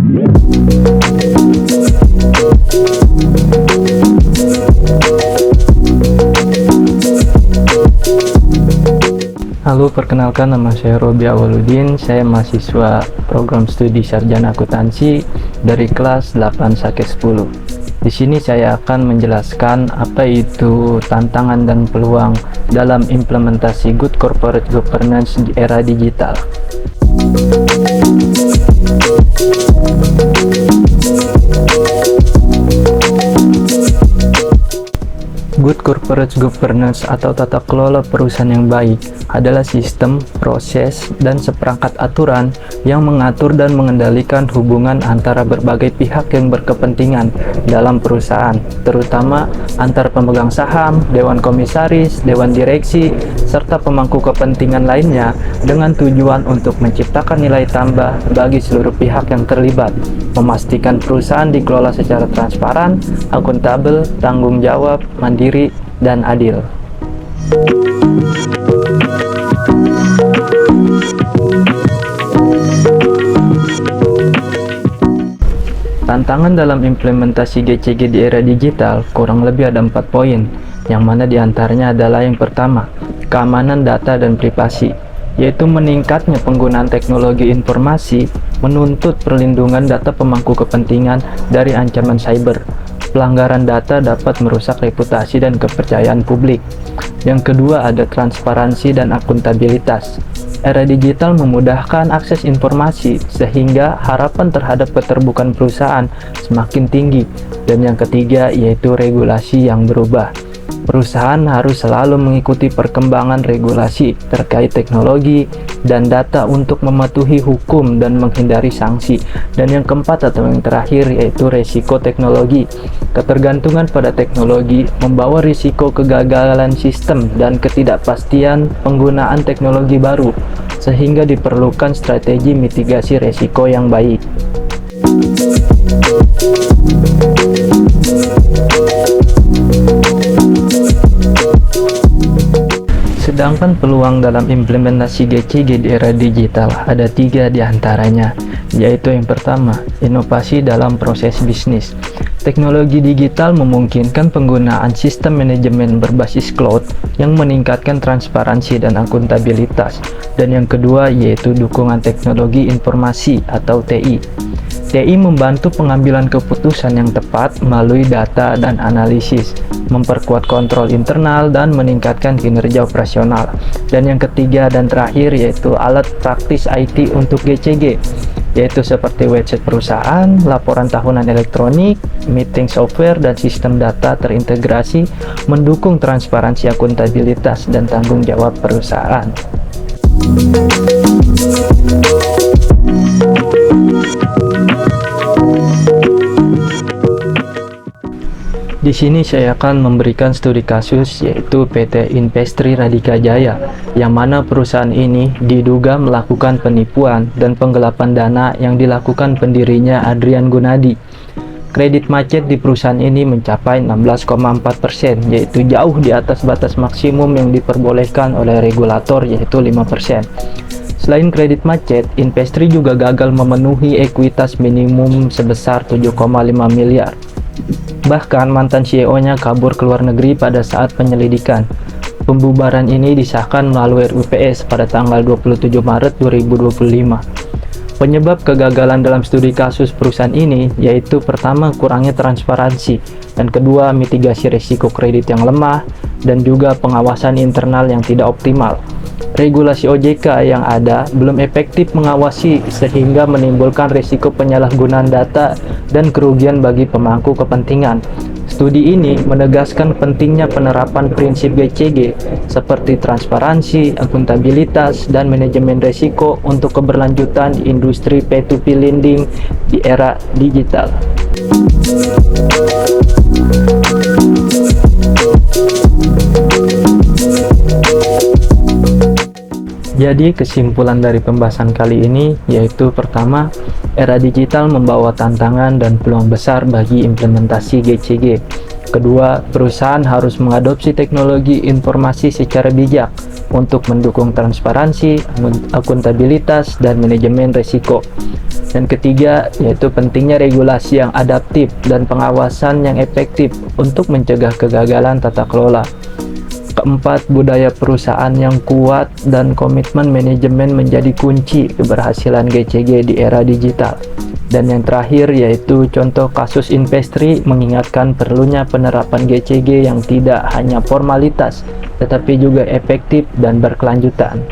Halo, perkenalkan, nama saya Robi Awaludin. Saya mahasiswa program studi sarjana akuntansi dari kelas 8 Sakes 10. Di sini saya akan menjelaskan apa itu tantangan dan peluang dalam implementasi good corporate governance di era digital. Good corporate governance atau tata kelola perusahaan yang baik adalah sistem, proses, dan seperangkat aturan yang mengatur dan mengendalikan hubungan antara berbagai pihak yang berkepentingan dalam perusahaan, terutama antar pemegang saham, dewan komisaris, dewan direksi, serta pemangku kepentingan lainnya dengan tujuan untuk menciptakan nilai tambah bagi seluruh pihak yang terlibat, memastikan perusahaan dikelola secara transparan, akuntabel, tanggung jawab, mandiri, dan adil. Tantangan dalam implementasi GCG di era digital kurang lebih ada 4 poin, yang mana diantaranya adalah yang pertama, keamanan data dan privasi, yaitu meningkatnya penggunaan teknologi informasi menuntut perlindungan data pemangku kepentingan dari ancaman cyber. Pelanggaran data dapat merusak reputasi dan kepercayaan publik. Yang kedua ada transparansi dan akuntabilitas. Era digital memudahkan akses informasi sehingga harapan terhadap keterbukaan perusahaan semakin tinggi. Dan yang ketiga yaitu regulasi yang berubah. Perusahaan harus selalu mengikuti perkembangan regulasi terkait teknologi dan data untuk mematuhi hukum dan menghindari sanksi. Dan yang keempat atau yang terakhir yaitu resiko teknologi. Ketergantungan pada teknologi membawa risiko kegagalan sistem dan ketidakpastian penggunaan teknologi baru, sehingga diperlukan strategi mitigasi resiko yang baik. Sedangkan peluang dalam implementasi GCG di era digital ada 3 diantaranya, yaitu yang pertama, inovasi dalam proses bisnis. Teknologi digital memungkinkan penggunaan sistem manajemen berbasis cloud yang meningkatkan transparansi dan akuntabilitas. Dan yang kedua yaitu dukungan teknologi informasi atau TI. TI membantu pengambilan keputusan yang tepat melalui data dan analisis, memperkuat kontrol internal dan meningkatkan kinerja operasional. Dan yang ketiga dan terakhir yaitu alat praktis IT untuk GCG, yaitu seperti website perusahaan, laporan tahunan elektronik, meeting software, dan sistem data terintegrasi mendukung transparansi, akuntabilitas, dan tanggung jawab perusahaan. Di sini saya akan memberikan studi kasus yaitu PT Investri Radika Jaya, yang mana perusahaan ini diduga melakukan penipuan dan penggelapan dana yang dilakukan pendirinya Adrian Gunadi. Kredit macet di perusahaan ini mencapai 16,4%, yaitu jauh di atas batas maksimum yang diperbolehkan oleh regulator yaitu 5%. Selain kredit macet, Investri juga gagal memenuhi ekuitas minimum sebesar 7,5 miliar. Bahkan mantan CEO-nya kabur ke luar negeri pada saat penyelidikan. Pembubaran ini disahkan melalui RUPS pada tanggal 27 Maret 2025. Penyebab kegagalan dalam studi kasus perusahaan ini yaitu pertama, kurangnya transparansi, dan kedua, mitigasi risiko kredit yang lemah, dan juga pengawasan internal yang tidak optimal. Regulasi OJK yang ada belum efektif mengawasi sehingga menimbulkan risiko penyalahgunaan data dan kerugian bagi pemangku kepentingan. Studi ini menegaskan pentingnya penerapan prinsip GCG seperti transparansi, akuntabilitas, dan manajemen risiko untuk keberlanjutan industri P2P lending di era digital. Jadi kesimpulan dari pembahasan kali ini yaitu pertama, era digital membawa tantangan dan peluang besar bagi implementasi GCG. Kedua, perusahaan harus mengadopsi teknologi informasi secara bijak untuk mendukung transparansi, akuntabilitas, dan manajemen risiko. Dan ketiga, yaitu pentingnya regulasi yang adaptif dan pengawasan yang efektif untuk mencegah kegagalan tata kelola. Keempat, budaya perusahaan yang kuat dan komitmen manajemen menjadi kunci keberhasilan GCG di era digital. Dan yang terakhir yaitu contoh kasus Investri mengingatkan perlunya penerapan GCG yang tidak hanya formalitas, tetapi juga efektif dan berkelanjutan.